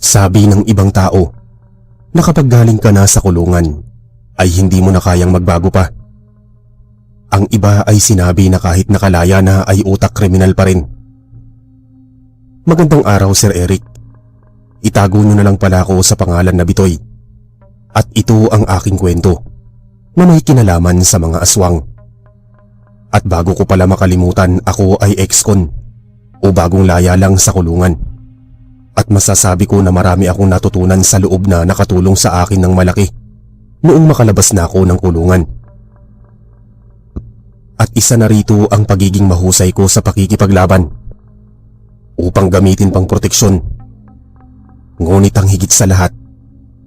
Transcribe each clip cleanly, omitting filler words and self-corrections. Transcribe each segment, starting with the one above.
Sabi ng ibang tao na kapag galing ka na sa kulungan ay hindi mo na kayang magbago pa. Ang iba ay sinabi na kahit nakalaya na ay utak kriminal pa rin. Magandang araw, Sir Eric. Itago niyo na lang pala ako sa pangalan na Bitoy. At ito ang aking kwento na may kinalaman sa mga aswang. At bago ko pala makalimutan, ako ay ex-con o bagong laya lang sa kulungan. At masasabi ko na marami akong natutunan sa loob na nakatulong sa akin ng malaki noong makalabas na ako ng kulungan. At isa na rito ang pagiging mahusay ko sa pakikipaglaban upang gamitin pang proteksyon. Ngunit ang higit sa lahat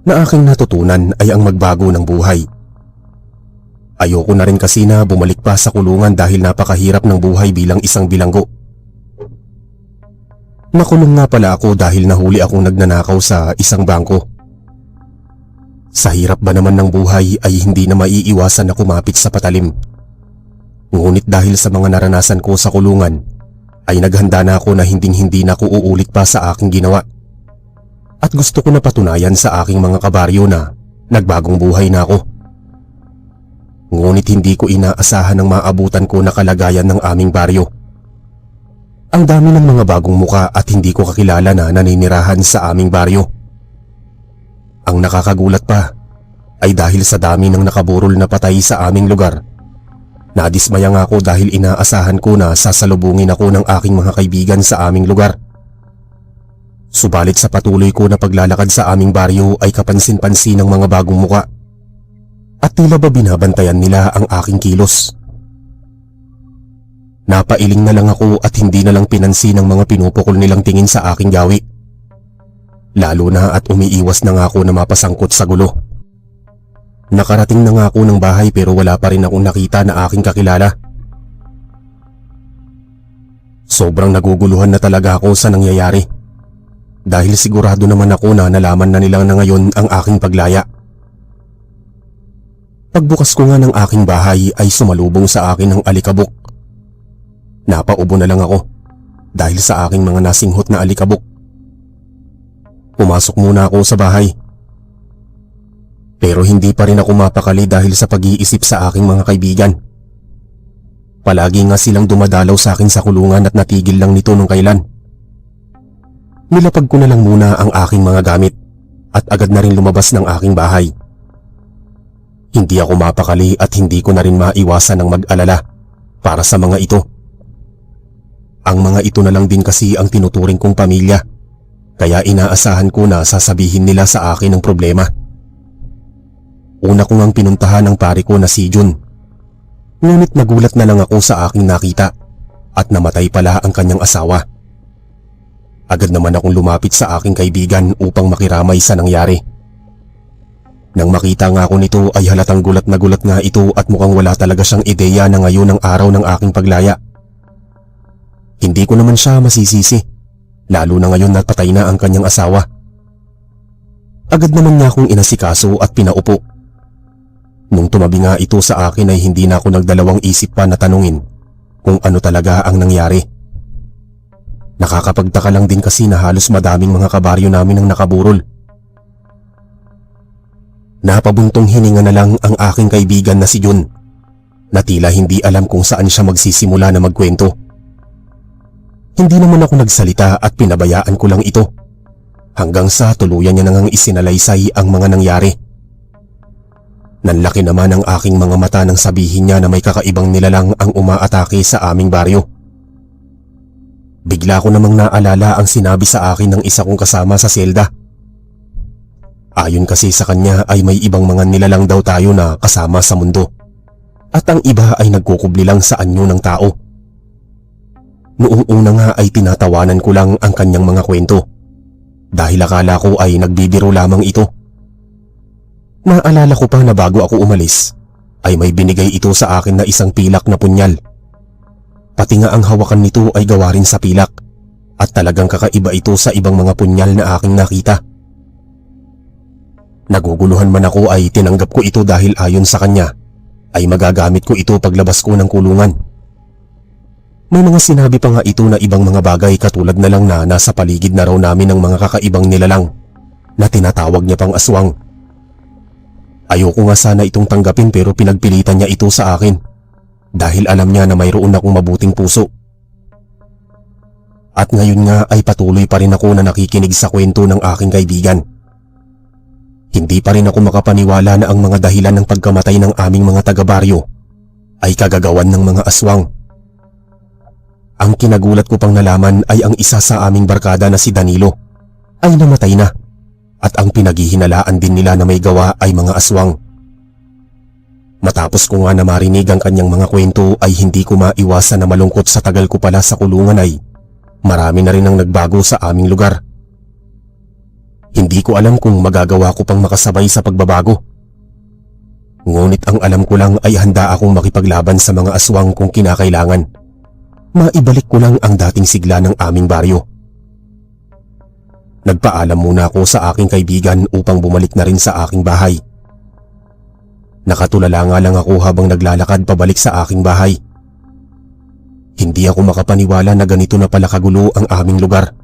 na aking natutunan ay ang magbago ng buhay. Ayoko na rin kasi na bumalik pa sa kulungan dahil napakahirap ng buhay bilang isang bilanggo. Nakulong nga pala ako dahil nahuli akong nagnanakaw sa isang bangko. Sa hirap ba naman ng buhay ay hindi na maiiwasan na kumapit sa patalim. Ngunit dahil sa mga naranasan ko sa kulungan ay naghanda na ako na hindi na ako uulit pa sa aking ginawa. At gusto ko na patunayan sa aking mga kabaryo na nagbagong buhay na ako. Ngunit hindi ko inaasahan ng maabutan ko na kalagayan ng aming baryo. Ang dami ng mga bagong muka at hindi ko kakilala na naninirahan sa aming baryo. Ang nakakagulat pa ay dahil sa dami ng nakaburol na patay sa aming lugar, nadismaya nga ako dahil inaasahan ko na sasalubungin ako ng aking mga kaibigan sa aming lugar. Subalit sa patuloy ko na paglalakad sa aming baryo ay kapansin-pansin ng mga bagong muka. At tila ba binabantayan nila ang aking kilos. Napailing na lang ako at hindi na lang pinansin ang mga pinupukol nilang tingin sa aking gawi. Lalo na at umiiwas na nga ako na mapasangkot sa gulo. Nakarating na nga ako ng bahay pero wala pa rin akong nakita na aking kakilala. Sobrang naguguluhan na talaga ako sa nangyayari. Dahil sigurado naman ako na nalaman na nilang na ngayon ang aking paglaya. Pagbukas ko nga ng aking bahay ay sumalubong sa akin ng alikabok. Napaubo na lang ako dahil sa aking mga nasinghot na alikabok. Pumasok muna ako sa bahay. Pero hindi pa rin ako mapakali dahil sa pag-iisip sa aking mga kaibigan. Palagi nga silang dumadalaw sa akin sa kulungan at natigil lang nito nung kailan. Nilapag ko na lang muna ang aking mga gamit at agad na rin lumabas ng aking bahay. Hindi ako mapakali at hindi ko na rin maiwasan ng mag-alala para sa mga ito. Ang mga ito na lang din kasi ang tinuturing kong pamilya, kaya inaasahan ko na sasabihin nila sa akin ang problema. Una ko ngang pinuntahan ng pare ko na si Jun. Ngunit nagulat na lang ako sa aking nakita at namatay pala ang kanyang asawa. Agad naman akong lumapit sa aking kaibigan upang makiramay sa nangyari. Nang makita nga ako nito ay halatang gulat na gulat nga ito at mukhang wala talaga siyang ideya na ngayon ang araw ng aking paglaya. Hindi ko naman siya masisisi, lalo na ngayon na patay na ang kanyang asawa. Agad naman niya akong inasikaso at pinaupo. Nung tumabi nga ito sa akin ay hindi na ako nagdalawang isip pa na tanungin kung ano talaga ang nangyari. Nakakapagtaka lang din kasi na halos madaming mga kabaryo namin ang nakaburol. Napabuntong hininga na lang ang aking kaibigan na si Jun, na tila hindi alam kung saan siya magsisimula na magkwento. Hindi naman ako nagsalita at pinabayaan ko lang ito hanggang sa tuluyan niya nang isinalaysay ang mga nangyari. Nanlaki naman ang aking mga mata nang sabihin niya na may kakaibang nilalang ang umaatake sa aming baryo. Bigla ko namang naalala ang sinabi sa akin ng isa kong kasama sa selda. Ayon kasi sa kanya ay may ibang mga nilalang daw tayo na kasama sa mundo at ang iba ay nagkukubli lang sa anyo ng tao. Noong una nga ay tinatawanan ko lang ang kanyang mga kwento dahil akala ko ay nagbibiro lamang ito. Naalala ko pa na bago ako umalis ay may binigay ito sa akin na isang pilak na punyal. Pati nga ang hawakan nito ay gawa rin sa pilak at talagang kakaiba ito sa ibang mga punyal na aking nakita. Naguguluhan man ako ay tinanggap ko ito dahil ayon sa kanya ay magagamit ko ito paglabas ko ng kulungan. May mga sinabi pa nga ito na ibang mga bagay katulad na lang na nasa paligid na raw namin ng mga kakaibang nilalang na tinatawag niya pang aswang. Ayoko nga sana itong tanggapin pero pinagpilitan niya ito sa akin dahil alam niya na mayroon akong mabuting puso. At ngayon nga ay patuloy pa rin ako na nakikinig sa kwento ng aking kaibigan. Hindi pa rin ako makapaniwala na ang mga dahilan ng pagkamatay ng aming mga taga-baryo ay kagagawan ng mga aswang. Ang kinagulat ko pang nalaman ay ang isa sa aming barkada na si Danilo ay namatay na at ang pinaghihinalaan din nila na may gawa ay mga aswang. Matapos ko nga na marinig ang kanyang mga kwento ay hindi ko maiwasan na malungkot sa tagal ko pala sa kulungan ay marami na rin ang nagbago sa aming lugar. Hindi ko alam kung magagawa ko pang makasabay sa pagbabago. Ngunit ang alam ko lang ay handa akong makipaglaban sa mga aswang kung kinakailangan. Maibalik ko lang ang dating sigla ng aming baryo. Nagpaalam muna ako sa aking kaibigan upang bumalik na rin sa aking bahay. Nakatulala nga lang ako habang naglalakad pabalik sa aking bahay. Hindi ako makapaniwala na ganito na pala kagulo ang aming lugar.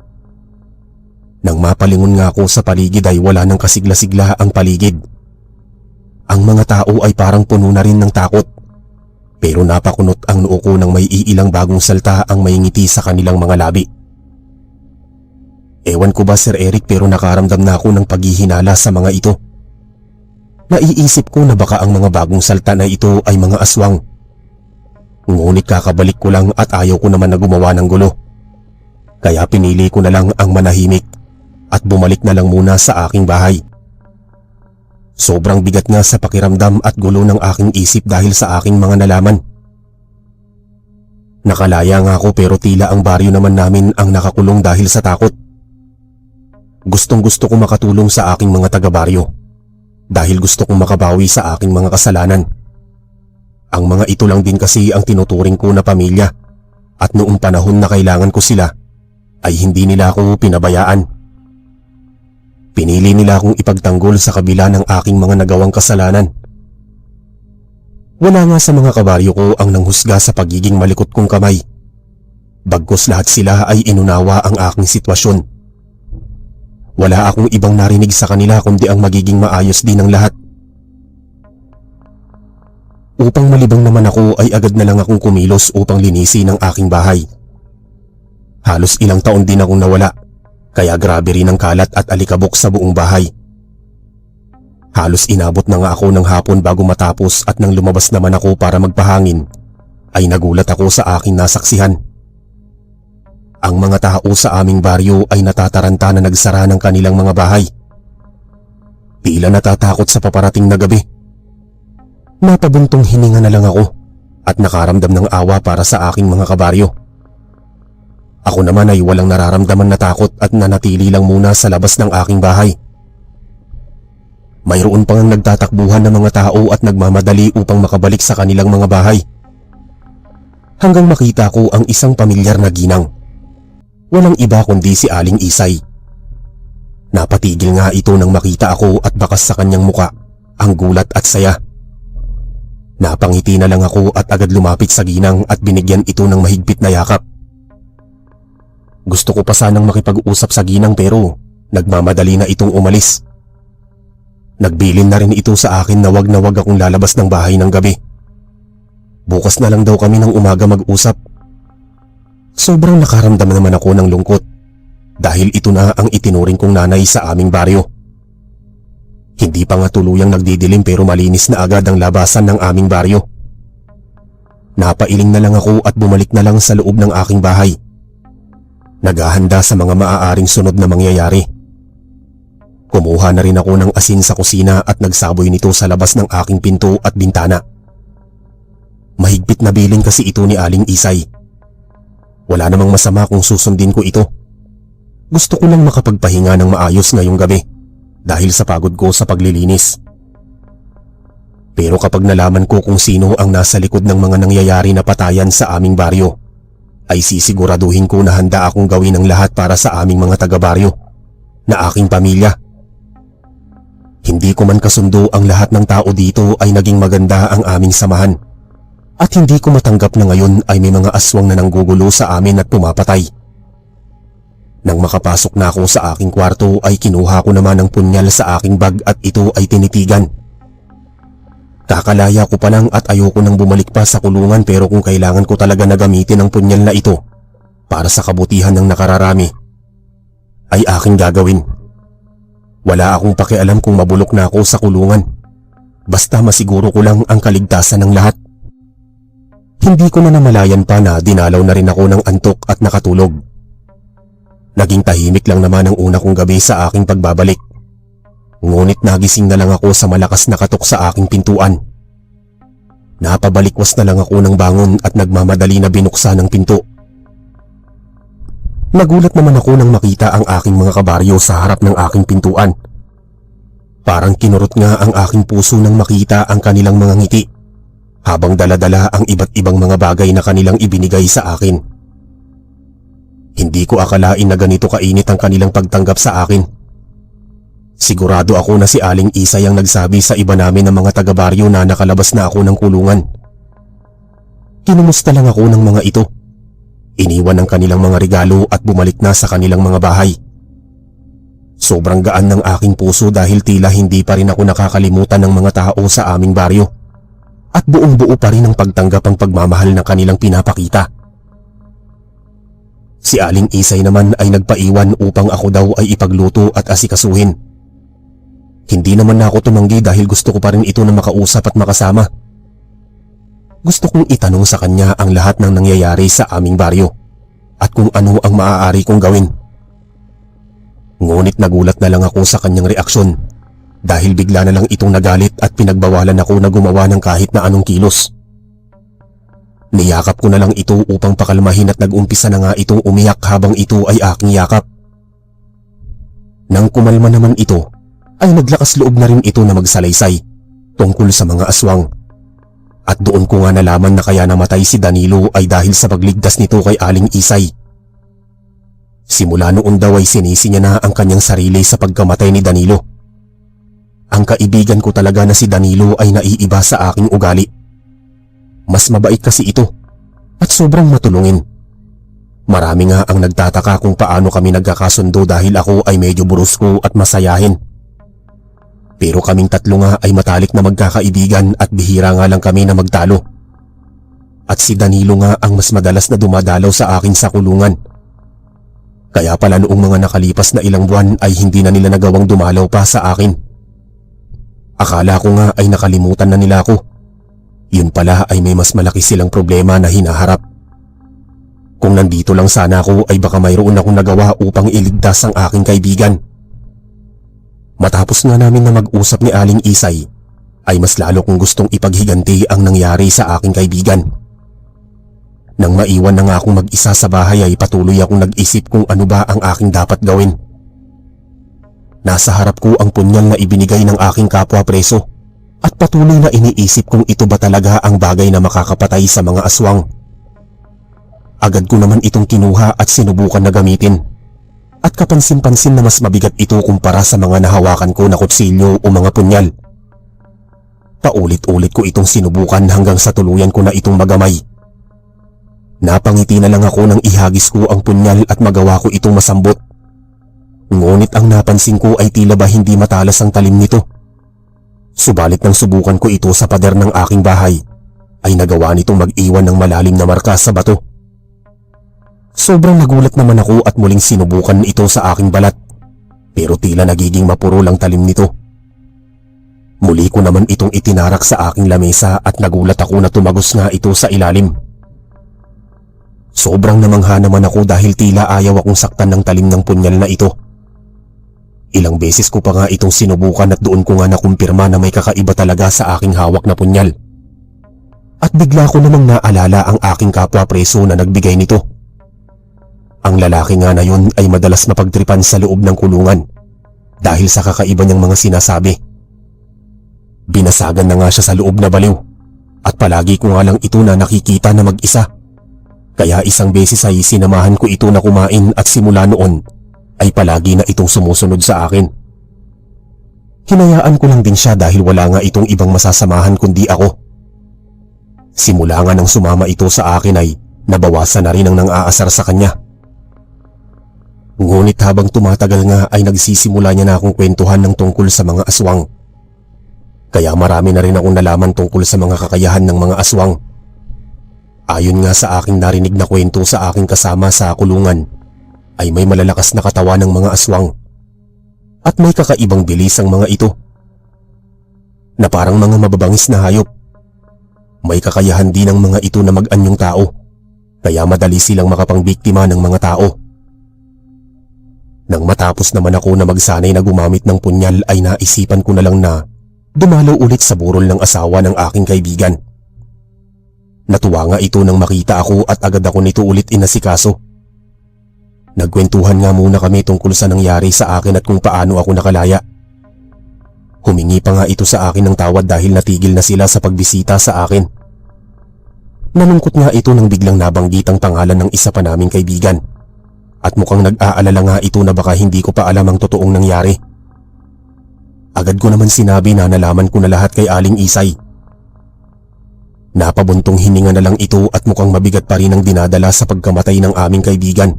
Nang mapalingon nga ako sa paligid ay wala nang kasigla-sigla ang paligid. Ang mga tao ay parang puno na rin ng takot. Pero napakunot ang noo ko nang may iilang bagong salta ang may ngiti sa kanilang mga labi. Ewan ko ba Sir Eric pero nakaramdam na ako ng paghihinala sa mga ito. Naiisip ko na baka ang mga bagong salta na ito ay mga aswang. Ngunit kakabalik ko lang at ayaw ko naman na gumawa ng gulo. Kaya pinili ko na lang ang manahimik at bumalik na lang muna sa aking bahay. Sobrang bigat nga sa pakiramdam at gulo ng aking isip dahil sa aking mga nalaman. Nakalaya nga ako pero tila ang baryo naman namin ang nakakulong dahil sa takot. Gustong gusto ko makatulong sa aking mga taga-baryo dahil gusto kong makabawi sa aking mga kasalanan. Ang mga ito lang din kasi ang tinuturing ko na pamilya at noong panahon na kailangan ko sila ay hindi nila ako pinabayaan. Pinili nila akong ipagtanggol sa kabila ng aking mga nagawang kasalanan. Wala nga sa mga kabaryo ko ang nanghusga sa pagiging malikot kong kamay. Bagkus lahat sila ay inunawa ang aking sitwasyon. Wala akong ibang narinig sa kanila kundi ang magiging maayos din ng lahat. Upang malibang naman ako ay agad na lang akong kumilos upang linisin ang aking bahay. Halos ilang taon din akong nawala. Kaya grabe rin ang kalat at alikabok sa buong bahay. Halos inabot na nga ako ng hapon bago matapos at nang lumabas naman ako para magpahangin, ay nagulat ako sa aking nasaksihan. Ang mga tao sa aming baryo ay natataranta na nagsara ng kanilang mga bahay. Tila natatakot sa paparating na gabi. Napabuntong hininga na lang ako at nakaramdam ng awa para sa aking mga kabaryo. Ako naman ay walang nararamdaman na takot at nanatili lang muna sa labas ng aking bahay. Mayroon pang nagtatakbuhan ng mga tao at nagmamadali upang makabalik sa kanilang mga bahay. Hanggang makita ko ang isang pamilyar na ginang. Walang iba kundi si Aling Isay. Napatigil nga ito nang makita ako at bakas sa kanyang muka ang gulat at saya. Napangiti na lang ako at agad lumapit sa ginang at binigyan ito ng mahigpit na yakap. Gusto ko pa sanang makipag-usap sa ginang pero nagmamadali na itong umalis. Nagbilin na rin ito sa akin na wag akong lalabas ng bahay ng gabi. Bukas na lang daw kami ng umaga mag-usap. Sobrang nakaramdam naman ako ng lungkot dahil ito na ang itinuring kong nanay sa aming baryo. Hindi pa nga tuluyang nagdidilim pero malinis na agad ang labasan ng aming baryo. Napailing na lang ako at bumalik na lang sa loob ng aking bahay. Naghahanda sa mga maaaring sunod na mangyayari. Kumuha na rin ako ng asin sa kusina at nagsaboy nito sa labas ng aking pinto at bintana. Mahigpit na bilin kasi ito ni Aling Isay. Wala namang masama kung susundin ko ito. Gusto ko lang makapagpahinga ng maayos ngayong gabi dahil sa pagod ko sa paglilinis. Pero kapag nalaman ko kung sino ang nasa likod ng mga nangyayari na patayan sa aming baryo, ay sisiguraduhin ko na handa akong gawin ang lahat para sa aming mga taga-baryo na aking pamilya. Hindi ko man kasundo ang lahat ng tao dito ay naging maganda ang aming samahan at hindi ko matanggap na ngayon ay may mga aswang na nanggugulo sa amin at pumapatay. Nang makapasok na ako sa aking kwarto ay kinuha ko naman ang punyal sa aking bag at ito ay tinitigan. Kakalaya ko pa lang at ayoko nang bumalik pa sa kulungan, pero kung kailangan ko talaga na gamitin ang punyal na ito para sa kabutihan ng nakararami, ay aking gagawin. Wala akong pakialam kung mabulok na ako sa kulungan. Basta masiguro ko lang ang kaligtasan ng lahat. Hindi ko na namalayan pa na dinalaw na rin ako ng antok at nakatulog. Naging tahimik lang naman ang una kong gabi sa aking pagbabalik. Ngunit nagising na lang ako sa malakas na katok sa aking pintuan. Napabalikwas na lang ako ng bangon at nagmamadali na binuksan ang pinto. Nagulat naman ako nang makita ang aking mga kabaryo sa harap ng aking pintuan. Parang kinurot nga ang aking puso nang makita ang kanilang mga ngiti, habang dala-dala ang iba't ibang mga bagay na kanilang ibinigay sa akin. Hindi ko akalain na ganito kainit ang kanilang pagtanggap sa akin. Sigurado ako na si Aling Isay ang nagsabi sa iba namin ng mga taga-baryo na nakalabas na ako ng kulungan. Kinumusta lang ako ng mga ito. Iniwan ang kanilang mga regalo at bumalik na sa kanilang mga bahay. Sobrang gaan ng aking puso dahil tila hindi pa rin ako nakakalimutan ng mga tao sa aming baryo. At buong buo pa rin ang pagtanggap ang pagmamahal na kanilang pinapakita. Si Aling Isay naman ay nagpaiwan upang ako daw ay ipagluto at asikasuhin. Hindi naman na ako tumanggi dahil gusto ko pa rin ito na makausap at makasama. Gusto kong itanong sa kanya ang lahat ng nangyayari sa aming baryo at kung ano ang maaari kong gawin. Ngunit nagulat na lang ako sa kanyang reaksyon dahil bigla na lang itong nagalit at pinagbawalan ako na gumawa ng kahit na anong kilos. Niyakap ko na lang ito upang pakalmahin at nag-umpisa na nga itong umiyak habang ito ay aking yakap. Nang kumalma naman ito, ay naglakas loob na rin ito na magsalaysay tungkol sa mga aswang. At doon ko nga nalaman na kaya namatay si Danilo ay dahil sa pagligtas nito kay Aling Isay. Simula noon daw ay sinisi niya na ang kanyang sarili sa pagkamatay ni Danilo. Ang kaibigan ko talaga na si Danilo ay naiiba sa aking ugali. Mas mabait kasi ito at sobrang matulungin. Marami nga ang nagtataka kung paano kami nagkakasundo dahil ako ay medyo burusko at masayahin. Pero kaming tatlo nga ay matalik na magkakaibigan at bihira nga lang kami na magtalo. At si Danilo nga ang mas madalas na dumadalaw sa akin sa kulungan. Kaya pala noong mga nakalipas na ilang buwan ay hindi na nila nagawang dumalaw pa sa akin. Akala ko nga ay nakalimutan na nila ako. Yun pala ay may mas malaki silang problema na hinaharap. Kung nandito lang sana ako ay baka mayroon akong nagawa upang iligtas ang aking kaibigan. Matapos nga namin na mag-usap ni Aling Isay, ay mas lalo kong gustong ipaghiganti ang nangyari sa aking kaibigan. Nang maiwan na nga akong mag-isa sa bahay ay patuloy akong nag-isip kung ano ba ang aking dapat gawin. Nasa harap ko ang punyal na ibinigay ng aking kapwa preso. At patuloy na iniisip kung ito ba talaga ang bagay na makakapatay sa mga aswang. Agad ko naman itong kinuha at sinubukan na gamitin. At kapansin-pansin na mas mabigat ito kumpara sa mga nahawakan ko na kutsilyo o mga punyal. Paulit-ulit ko itong sinubukan hanggang sa tuluyan ko na itong magamay. Napangiti na lang ako nang ihagis ko ang punyal at magawa ko itong masambot. Ngunit ang napansin ko ay tila ba hindi matalas ang talim nito. Subalit nang subukan ko ito sa pader ng aking bahay, ay nagawa nitong mag-iwan ng malalim na marka sa bato. Sobrang nagulat naman ako at muling sinubukan ito sa aking balat, pero tila nagiging mapuro lang talim nito. Muli ko naman itong itinarak sa aking lamesa at nagulat ako na tumagos nga ito sa ilalim. Sobrang namangha naman ako dahil tila ayaw akong saktan ng talim ng punyal na ito. Ilang beses ko pa nga itong sinubukan at doon ko nga nakumpirma na may kakaiba talaga sa aking hawak na punyal. At bigla ko namang naalala ang aking kapwa preso na nagbigay nito. Ang lalaki nga na yun ay madalas mapagtripan sa loob ng kulungan dahil sa kakaiba niyang mga sinasabi. Binasagan na nga siya sa loob na baliw at palagi ko nga lang ito na nakikita na mag-isa. Kaya isang beses ay sinamahan ko ito na kumain at simula noon ay palagi na itong sumusunod sa akin. Hinayaan ko lang din siya dahil wala nga itong ibang masasamahan kundi ako. Simula nga nang sumama ito sa akin ay nabawasan na rin ang nang-aasar sa kanya. Ngunit habang tumatagal nga ay nagsisimula niya na akong kwentuhan ng tungkol sa mga aswang. Kaya marami na rin akong nalaman tungkol sa mga kakayahan ng mga aswang. Ayon nga sa aking narinig na kwento sa aking kasama sa kulungan, ay may malalakas na katawan ng mga aswang. At may kakaibang bilis ang mga ito, na parang mga mababangis na hayop. May kakayahan din ang mga ito na mag-anyong tao, kaya madali silang makapangbiktima ng mga tao. Nang matapos naman ako na magsanay na gumamit ng punyal ay naisipan ko na lang na dumalaw ulit sa burol ng asawa ng aking kaibigan. Natuwa nga ito nang makita ako at agad ako nito ulit inasikaso. Nagkwentuhan nga muna kami tungkol sa nangyari sa akin at kung paano ako nakalaya. Humingi pa nga ito sa akin ng tawad dahil natigil na sila sa pagbisita sa akin. Nalungkot nga ito nang biglang nabanggit ang pangalan ng isa pa naming kaibigan. At mukhang nag-aalala nga ito na baka hindi ko pa alam ang totoong nangyari. Agad ko naman sinabi na nalaman ko na lahat kay Aling Isay. Napabuntong hininga na lang ito at mukhang mabigat pa rin ang dinadala sa pagkamatay ng aming kaibigan.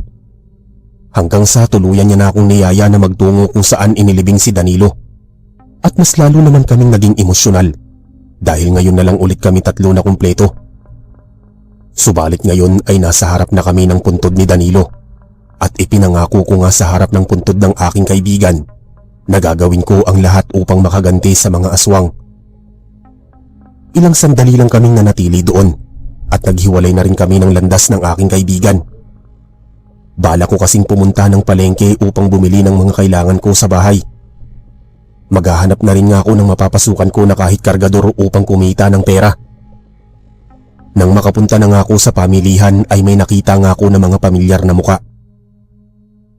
Hanggang sa tuluyan niya na akong niyaya na magtungo kung saan inilibing si Danilo. At mas lalo naman kaming naging emosyonal dahil ngayon na lang ulit kami tatlo na kumpleto. Subalit ngayon ay nasa harap na kami ng puntod ni Danilo. At ipinangako ko nga sa harap ng puntod ng aking kaibigan na gagawin ko ang lahat upang makaganti sa mga aswang. Ilang sandali lang kaming nanatili doon at naghiwalay na rin kami ng landas ng aking kaibigan. Bala ko kasing pumunta ng palengke upang bumili ng mga kailangan ko sa bahay. Maghahanap na rin nga ako ng mapapasukan ko na kahit kargador upang kumita ng pera. Nang makapunta na nga ako sa pamilihan ay may nakita nga ako ng mga pamilyar na muka.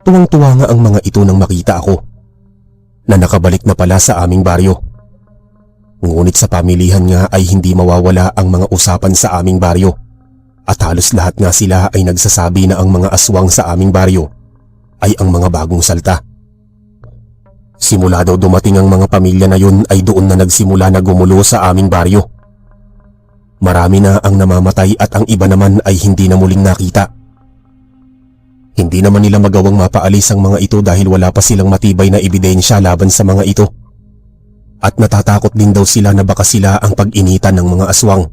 Tuwang-tuwa nga ang mga ito nang makita ako na nakabalik na pala sa aming baryo. Ngunit sa pamilihan nga ay hindi mawawala ang mga usapan sa aming baryo at halos lahat nga sila ay nagsasabi na ang mga aswang sa aming baryo ay ang mga bagong salta. Simula daw dumating ang mga pamilya na yun ay doon na nagsimula na gumulo sa aming baryo. Marami na ang namamatay at ang iba naman ay hindi na muling nakita. Hindi naman nila magawang mapaalis ang mga ito dahil wala pa silang matibay na ebidensya laban sa mga ito. At natatakot din daw sila na baka sila ang pag-initan ng mga aswang.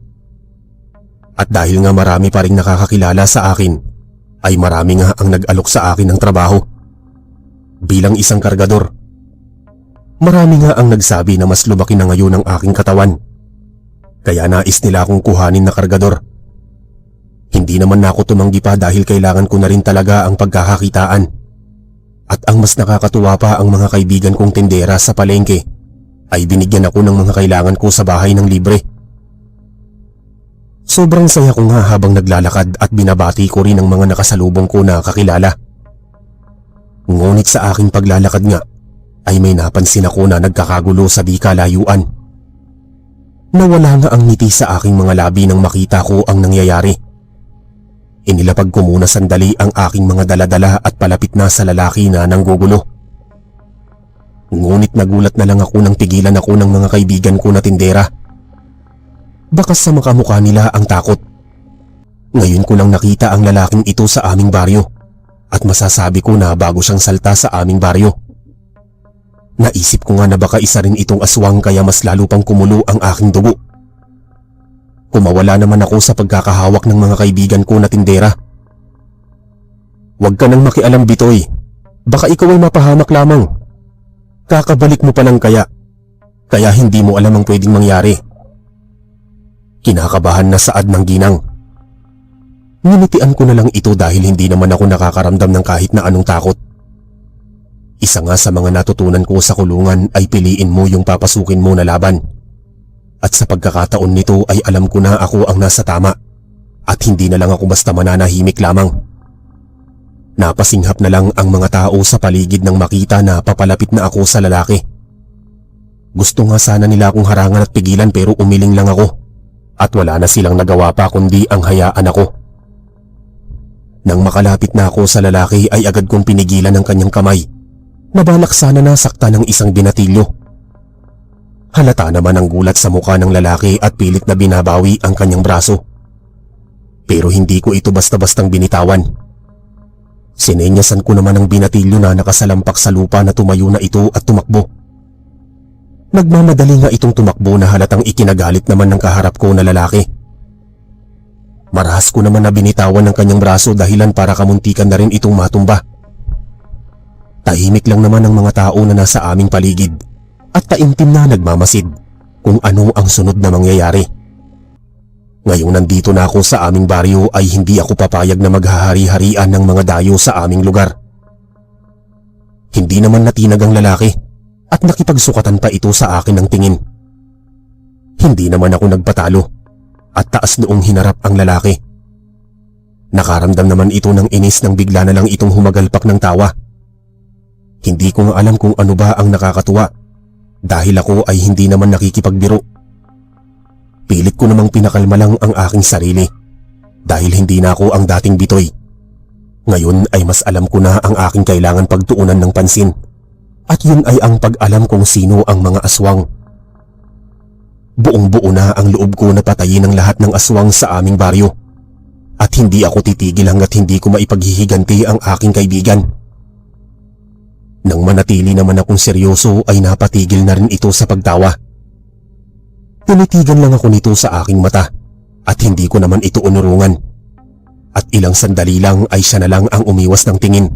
At dahil nga marami pa ring nakakakilala sa akin, ay marami nga ang nag-alok sa akin ng trabaho. Bilang isang kargador, marami nga ang nagsabi na mas lumaki na ngayon ang aking katawan. Kaya nais nila akong kuhanin na kargador. Hindi naman na ako tumanggi pa dahil kailangan ko na rin talaga ang pagkakakitaan. At ang mas nakakatuwa pa ang mga kaibigan kong tindera sa palengke ay binigyan ako ng mga kailangan ko sa bahay ng libre. Sobrang saya ko nga habang naglalakad at binabati ko rin ang mga nakasalubong ko na kakilala. Ngunit sa aking paglalakad nga ay may napansin ako na nagkakagulo sa di kalayuan. Nawala nga ang ngiti sa aking mga labi nang makita ko ang nangyayari. Inilapag ko muna sandali ang aking mga daladala at palapit na sa lalaki na nanggugulo. Ngunit nagulat na lang ako nang tigilan ako ng mga kaibigan ko na tindera. Bakas sa makamukha nila ang takot. Ngayon ko lang nakita ang lalaking ito sa aming baryo at masasabi ko na bago siyang salta sa aming baryo. Naisip ko nga na baka isa rin itong aswang kaya mas lalo pang kumulo ang aking dugo. Kumawala naman ako sa pagkakahawak ng mga kaibigan ko na tindera. "Huwag ka nang makialam, Bitoy. Baka ikaw ay mapahamak lamang. Kakabalik mo pa lang kaya hindi mo alam ang pwedeng mangyari." Kinakabahan na saad ng ginang. Ninitian ko na lang ito dahil hindi naman ako nakakaramdam ng kahit na anong takot. Isa nga sa mga natutunan ko sa kulungan ay piliin mo yung papasukin mo na laban. At sa pagkakataon nito ay alam ko na ako ang nasa tama at hindi na lang ako basta mananahimik lamang. Napasinghap na lang ang mga tao sa paligid nang makita na papalapit na ako sa lalaki. Gusto nga sana nila akong harangan at pigilan pero umiling lang ako at wala na silang nagawa pa kundi ang hayaan ako. Nang makalapit na ako sa lalaki ay agad kong pinigilan ang kanyang kamay na balak sana nasakta ng isang binatilyo. Halata naman ang gulat sa mukha ng lalaki at pilit na binabawi ang kanyang braso. Pero hindi ko ito basta-bastang binitawan. Sinenyasan ko naman ang binatilyo na nakasalampak sa lupa na tumayo na ito at tumakbo. Nagmamadali nga itong tumakbo na halatang ikinagalit naman ng kaharap ko na lalaki. Marahas ko naman na binitawan ng kanyang braso dahilan para kamuntikan na rin itong matumba. Tahimik lang naman ang mga tao na nasa aming paligid at taimtim na nagmamasid kung ano ang sunod na mangyayari. Ngayong nandito na ako sa aming baryo ay hindi ako papayag na maghahari-harian ng mga dayo sa aming lugar. Hindi naman natinag ang lalaki at nakipagsukatan pa ito sa akin ng tingin. Hindi naman ako nagpatalo at taas noong hinarap ang lalaki. Nakaramdam naman ito ng inis nang bigla na lang itong humagalpak ng tawa. Hindi ko nga alam kung ano ba ang nakakatuwa dahil ako ay hindi naman nakikipagbiro. Pilit ko namang pinakalma lang ang aking sarili dahil hindi na ako ang dating bitoy. Ngayon ay mas alam ko na ang aking kailangan pagtuunan ng pansin at yun ay ang pag-alam kung sino ang mga aswang. Buong-buo na ang loob ko na patayin ang lahat ng aswang sa aming baryo at hindi ako titigil hanggat hindi ko maipaghihiganti ang aking kaibigan. Nang manatili naman akong seryoso ay napatigil na rin ito sa pagtawa. Tinitigan lang ako nito sa aking mata at hindi ko naman ito unurungan. At ilang sandali lang ay siya na lang ang umiwas ng tingin.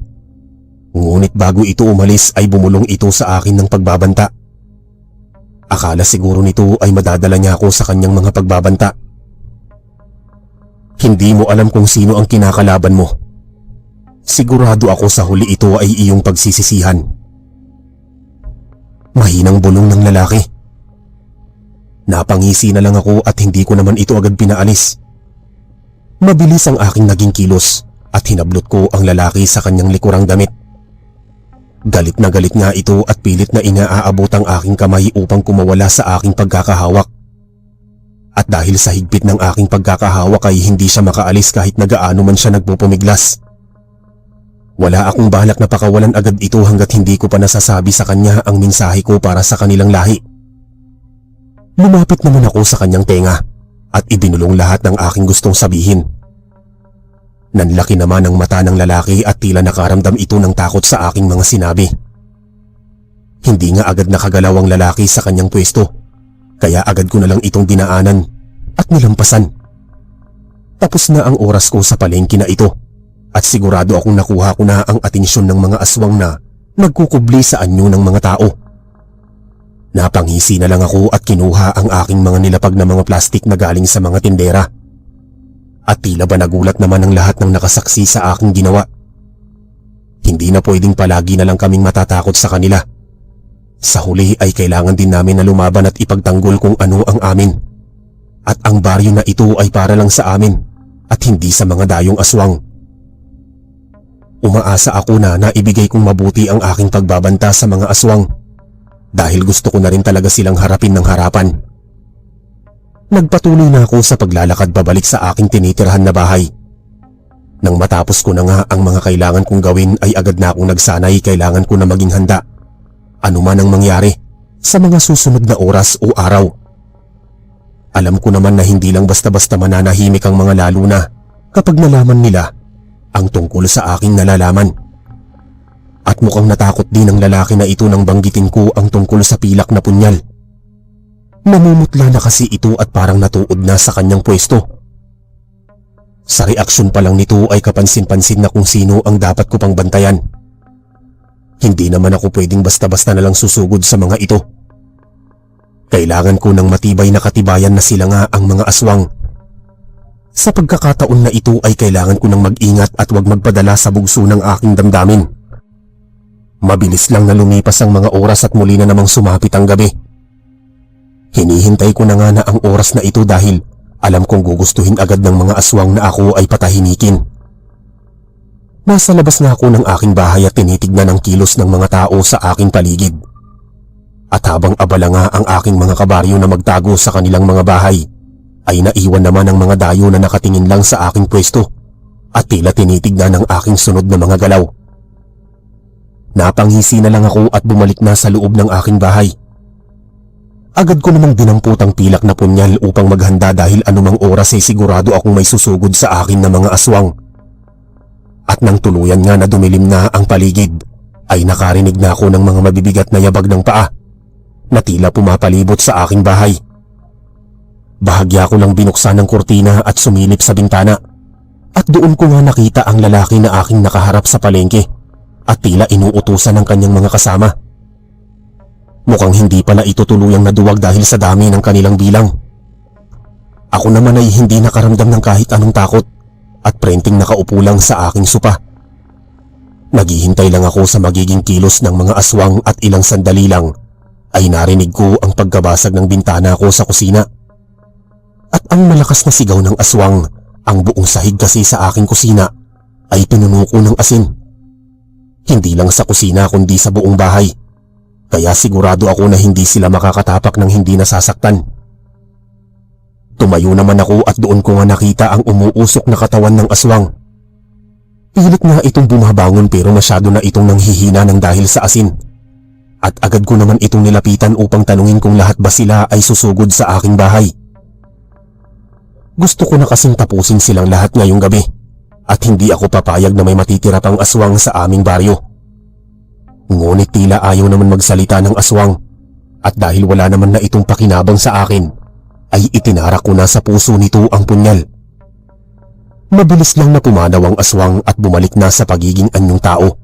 Ngunit bago ito umalis ay bumulong ito sa akin ng pagbabanta. Akala siguro nito ay madadala niya ako sa kanyang mga pagbabanta. Hindi mo alam kung sino ang kinakalaban mo. Sigurado ako sa huli ito ay iyong pagsisisihan. Mahinang bulong ng lalaki. Napangisi na lang ako at hindi ko naman ito agad pinaalis. Mabilis ang aking naging kilos at hinablot ko ang lalaki sa kanyang likurang damit. Galit na galit nga ito at pilit na inaaabot ang aking kamay upang kumawala sa aking pagkakahawak. At dahil sa higpit ng aking pagkakahawak ay hindi siya makaalis kahit na gaano man siya nagpupumiglas. Wala akong balak na pakawalan agad ito hanggat hindi ko pa nasasabi sa kanya ang mensahe ko para sa kanilang lahi. Lumapit naman ako sa kanyang tenga at ibinulong lahat ng aking gustong sabihin. Nanlaki naman ang mata ng lalaki at tila nakaramdam ito ng takot sa aking mga sinabi. Hindi nga agad nakagalaw ang lalaki sa kanyang pwesto, kaya agad ko na lang itong dinaanan at nilampasan. Tapos na ang oras ko sa palengke na ito at sigurado akong nakuha ko na ang atensyon ng mga aswang na nagkukubli sa anyo ng mga tao. Napangisi na lang ako at kinuha ang aking mga nilapag na mga plastik na galing sa mga tindera. At tila ba nagulat naman ang lahat ng nakasaksi sa aking ginawa. Hindi na pwedeng palagi na lang kaming matatakot sa kanila. Sa huli ay kailangan din namin na lumaban at ipagtanggol kung ano ang amin. At ang baryo na ito ay para lang sa amin at hindi sa mga dayong aswang. Umaasa ako na naibigay kong mabuti ang aking pagbabanta sa mga aswang dahil gusto ko na rin talaga silang harapin ng harapan. Nagpatuloy na ako sa paglalakad pabalik sa aking tinitirhan na bahay. Nang matapos ko na nga ang mga kailangan kong gawin ay agad na akong nagsanay kailangan ko na maging handa. Ano man ang mangyari sa mga susunod na oras o araw. Alam ko naman na hindi lang basta-basta mananahimik ang mga lalo na kapag nalaman nila ang tungkol sa aking nalalaman. At mukhang natakot din ang lalaki na ito nang banggitin ko ang tungkol sa pilak na punyal. Namumutla na kasi ito at parang natuod na sa kanyang pwesto. Sa reaksyon pa lang nito ay kapansin-pansin na kung sino ang dapat ko pang bantayan. Hindi naman ako pwedeng basta-basta na lang susugod sa mga ito. Kailangan ko ng matibay na katibayan na sila nga ang mga aswang. Sa pagkakataon na ito ay kailangan ko ng mag-ingat at huwag magpadala sa bugso ng aking damdamin. Mabilis lang na lumipas ang mga oras at muli na namang sumapit ang gabi. Hinihintay ko na nga na ang oras na ito dahil alam kong gugustuhin agad ng mga aswang na ako ay patahimikin. Nasa labas na ako ng aking bahay at tinitignan ang kilos ng mga tao sa aking paligid. At habang abala nga ang aking mga kabaryo na magtago sa kanilang mga bahay, ay naiwan naman ang mga dayo na nakatingin lang sa aking pwesto at tila tinitignan ang aking sunod na mga galaw. Napanghisi na lang ako at bumalik na sa loob ng aking bahay. Agad ko namang dinampot ang pilak na punyal upang maghanda dahil anumang oras ay sigurado akong may susugod sa akin na mga aswang. At nang tuluyan nga na dumilim na ang paligid, ay nakarinig na ako ng mga mabibigat na yabag ng paa na tila pumapalibot sa aking bahay. Bahagya ko lang binuksan ng kurtina at sumilip sa bintana, at doon ko nga nakita ang lalaki na aking nakaharap sa palengke at tila inuutusan ng kanyang mga kasama. Mukhang hindi pala ito tuluyang naduwag dahil sa dami ng kanilang bilang. Ako naman ay hindi nakaramdam ng kahit anong takot at prenteng nakaupo lang sa aking sopa. Naghihintay lang ako sa magiging kilos ng mga aswang at ilang sandali lang ay narinig ko ang pagkabasag ng bintana ko sa kusina. At ang malakas na sigaw ng aswang, ang buong sahig kasi sa aking kusina ay pinuno ko ng asin. Hindi lang sa kusina kundi sa buong bahay. Kaya sigurado ako na hindi sila makakatapak ng hindi nasasaktan. Tumayo naman ako at doon ko nga nakita ang umuusok na katawan ng aswang. Pilit nga itong bumabangon pero masyado na itong nanghihina ng dahil sa asin. At agad ko naman itong nilapitan upang tanungin kung lahat ba sila ay susugod sa aking bahay. Gusto ko na kasing tapusin silang lahat ngayong gabi at hindi ako papayag na may matitira pang aswang sa aming baryo. Ngunit tila ayaw naman magsalita ng aswang at dahil wala naman na itong pakinabang sa akin, ay itinarak ko na sa puso nito ang punyal. Mabilis lang na pumanaw ang aswang at bumalik na sa pagiging anyong tao.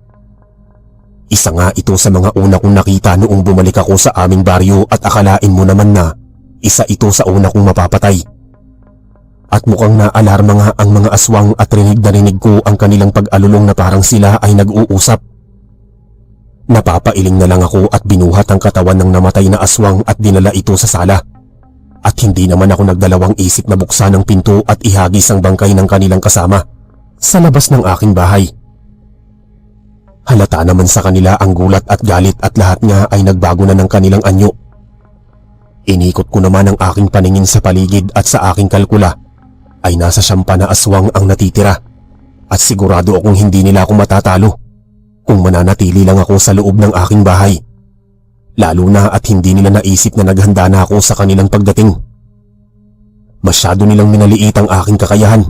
Isa nga ito sa mga una kong nakita noong bumalik ako sa aming baryo at akalain mo naman na isa ito sa una kong mapapatay. At mukhang naalarma nga ang mga aswang at rinig na rinig ko ang kanilang pag-alulong na parang sila ay nag-uusap. Napapailing na lang ako at binuhat ang katawan ng namatay na aswang at dinala ito sa sala. At hindi naman ako nagdalawang isip na buksan ang pinto at ihagis ang bangkay ng kanilang kasama sa labas ng aking bahay. Halata naman sa kanila ang gulat at galit at lahat nga ay nagbago na ng kanilang anyo. Inikot ko naman ang aking paningin sa paligid at sa aking kalkula ay nasa 9 na aswang ang natitira at sigurado akong hindi nila ako matatalo kung mananatili lang ako sa loob ng aking bahay. Lalo na at hindi nila naisip na naghanda na ako sa kanilang pagdating. Masyado nilang minaliit ang aking kakayahan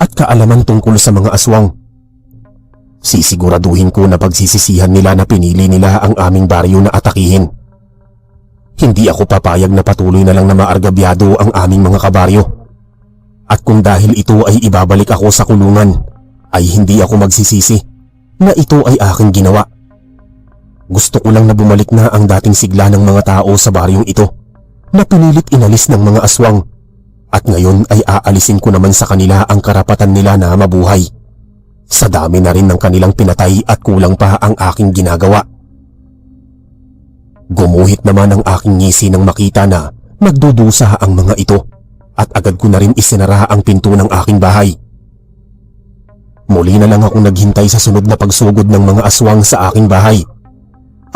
at kaalaman tungkol sa mga aswang. Sisiguraduhin ko na pagsisisihan nila na pinili nila ang aming baryo na atakihin. Hindi ako papayag na patuloy na lang na maargabyado ang aming mga kabaryo. At kung dahil ito ay ibabalik ako sa kulungan, ay hindi ako magsisisi na ito ay aking ginawa. Gusto ko lang na bumalik na ang dating sigla ng mga tao sa baryong ito na pinilit inalis ng mga aswang at ngayon ay aalisin ko naman sa kanila ang karapatan nila na mabuhay. Sa dami na rin ng kanilang pinatay at kulang pa ang aking ginagawa. Gumuhit naman ang aking ngisi nang makita na nagdudusa ang mga ito at agad ko na rin isinara ang pinto ng aking bahay. Muli na lang akong naghintay sa sunod na pagsugod ng mga aswang sa aking bahay.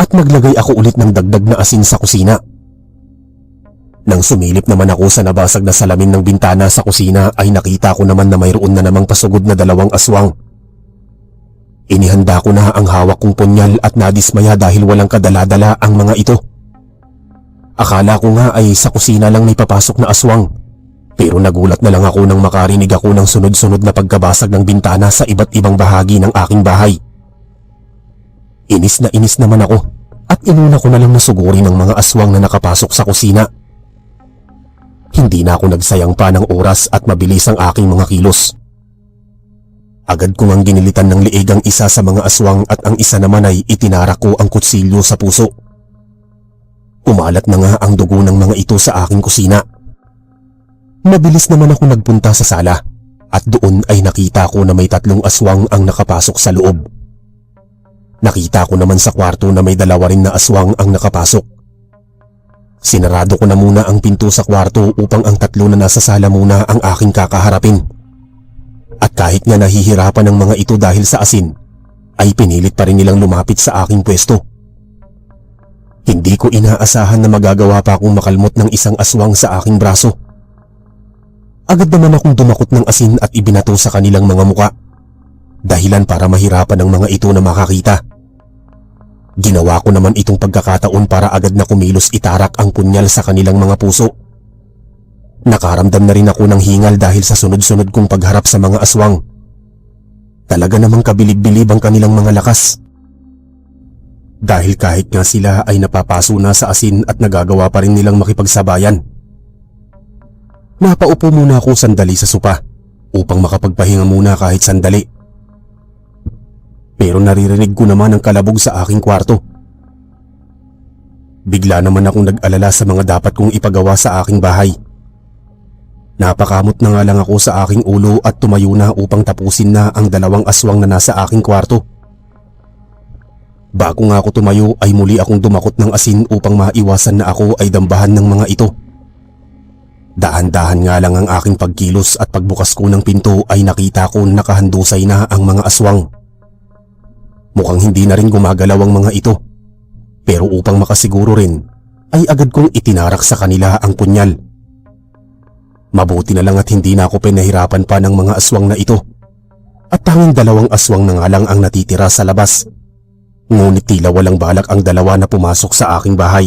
At naglagay ako ulit ng dagdag na asin sa kusina. Nang sumilip naman ako sa nabasag na salamin ng bintana sa kusina ay nakita ko naman na mayroon na namang pasugod na 2 aswang. Inihanda ko na ang hawak kong punyal at nadismaya dahil walang kadala-dala ang mga ito. Akala ko nga ay sa kusina lang may papasok na aswang, pero nagulat na lang ako nang makarinig ako ng sunod-sunod na pagkabasag ng bintana sa iba't ibang bahagi ng aking bahay. Inis naman ako at inuna ko na lang nasugurin ng mga aswang na nakapasok sa kusina. Hindi na ako nagsayang pa ng oras at mabilis ang aking mga kilos. Agad ko ngang ginilitan ng liig ang isa sa mga aswang at ang isa naman ay itinarak ko ang kutsilyo sa puso. Kumalat na nga ang dugo ng mga ito sa aking kusina. Mabilis naman ako nagpunta sa sala at doon ay nakita ko na may 3 aswang ang nakapasok sa loob. Nakita ko naman sa kwarto na may 2 rin na aswang ang nakapasok. Sinarado ko na muna ang pinto sa kwarto upang ang 3 na nasa sala muna ang aking kakaharapin. At kahit nga nahihirapan ng mga ito dahil sa asin, ay pinilit pa rin nilang lumapit sa aking pwesto. Hindi ko inaasahan na magagawa pa akong makalmot ng isang aswang sa aking braso. Agad naman akong dumakot ng asin at ibinato sa kanilang mga muka. Dahilan para mahirapan ng mga ito na makakita. Ginawa ko naman itong pagkakataon para agad na kumilos itarak ang punyal sa kanilang mga puso. Nakaramdam na rin ako ng hingal dahil sa sunod-sunod kong pagharap sa mga aswang. Talaga namang kabilib-bilib ang kanilang mga lakas. Dahil kahit nga sila ay napapaso na sa asin at nagagawa pa rin nilang makipagsabayan. Napaupo muna ako sandali sa sopa upang makapagpahinga muna kahit sandali. Pero naririnig ko naman ang kalabog sa aking kwarto. Bigla naman akong nag-alala sa mga dapat kong ipagawa sa aking bahay. Napakamot na nga lang ako sa aking ulo at tumayo na upang tapusin na ang 2 aswang na nasa aking kwarto. Bago nga ako tumayo ay muli akong dumakot ng asin upang maiwasan na ako ay dambahan ng mga ito. Dahan-dahan nga lang ang aking pagkilos at pagbukas ko ng pinto ay nakita ko nakahandusay na ang mga aswang. Mukhang hindi na rin gumagalaw ang mga ito. Pero upang makasiguro rin ay agad kong itinarak sa kanila ang punyal. Mabuti na lang at hindi na ako pinahirapan pa ng mga aswang na ito. At tanging 2 aswang na nga lang ang natitira sa labas. Ngunit tila walang balak ang 2 na pumasok sa aking bahay.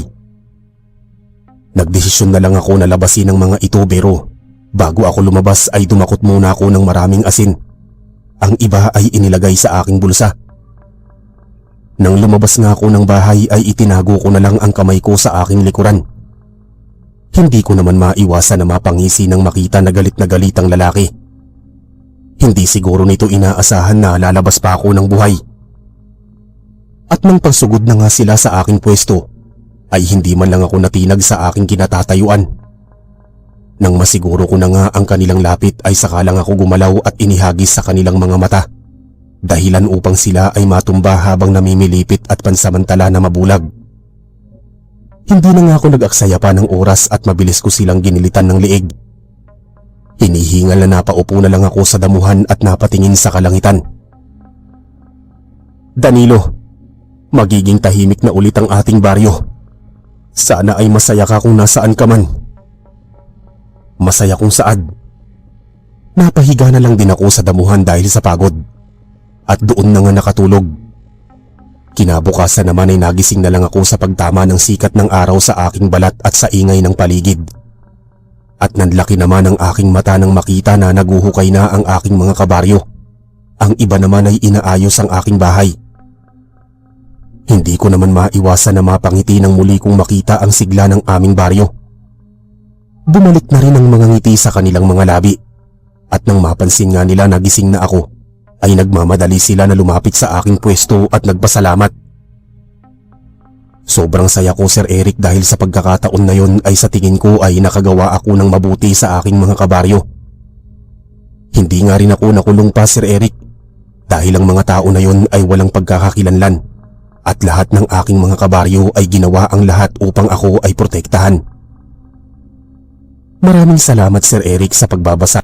Nagdesisyon na lang ako na labasin ang mga ito pero bago ako lumabas ay dumakot muna ako ng maraming asin. Ang iba ay inilagay sa aking bulsa. Nang lumabas nga ako ng bahay ay itinago ko na lang ang kamay ko sa aking likuran. Hindi ko naman maiwasan na mapangisi nang makita na galit ang lalaki. Hindi siguro nito inaasahan na lalabas pa ako ng buhay. At nang pagsugod na nga sila sa aking pwesto, ay hindi man lang ako natinag sa aking kinatatayuan. Nang masiguro ko na nga ang kanilang lapit ay saka lang ako gumalaw at inihagis sa kanilang mga mata. Dahilan upang sila ay matumba habang namimilipit at pansamantala na mabulag. Hindi na nga ako nag-aksaya pa ng oras at mabilis ko silang ginilitan ng liig. Hinihingal na napaupo na lang ako sa damuhan at napatingin sa kalangitan. Danilo, magiging tahimik na ulit ang ating baryo. Sana ay masaya ka kung nasaan ka man. Masaya kung saad. Napahiga na lang din ako sa damuhan dahil sa pagod. At doon na nga nakatulog. Kinabukasan naman ay nagising na lang ako sa pagtama ng sikat ng araw sa aking balat at sa ingay ng paligid. At nanlaki naman ang aking mata nang makita na naguhukay na ang aking mga kabaryo. Ang iba naman ay inaayos ang aking bahay. Hindi ko naman maiwasan na mapangiti nang muli kong makita ang sigla ng aming baryo. Bumalik na rin ang mga ngiti sa kanilang mga labi. At nang mapansin nga nila na gising na ako, ay nagmamadali sila na lumapit sa aking pwesto at nagpasalamat. Sobrang saya ko, Sir Eric, dahil sa pagkakataon na yon ay sa tingin ko ay nakagawa ako ng mabuti sa aking mga kabaryo. Hindi nga rin ako nakulong pa, Sir Eric, dahil ang mga tao na yon ay walang pagkakakilanlan at lahat ng aking mga kabaryo ay ginawa ang lahat upang ako ay protektahan. Maraming salamat, Sir Eric, sa pagbabasa.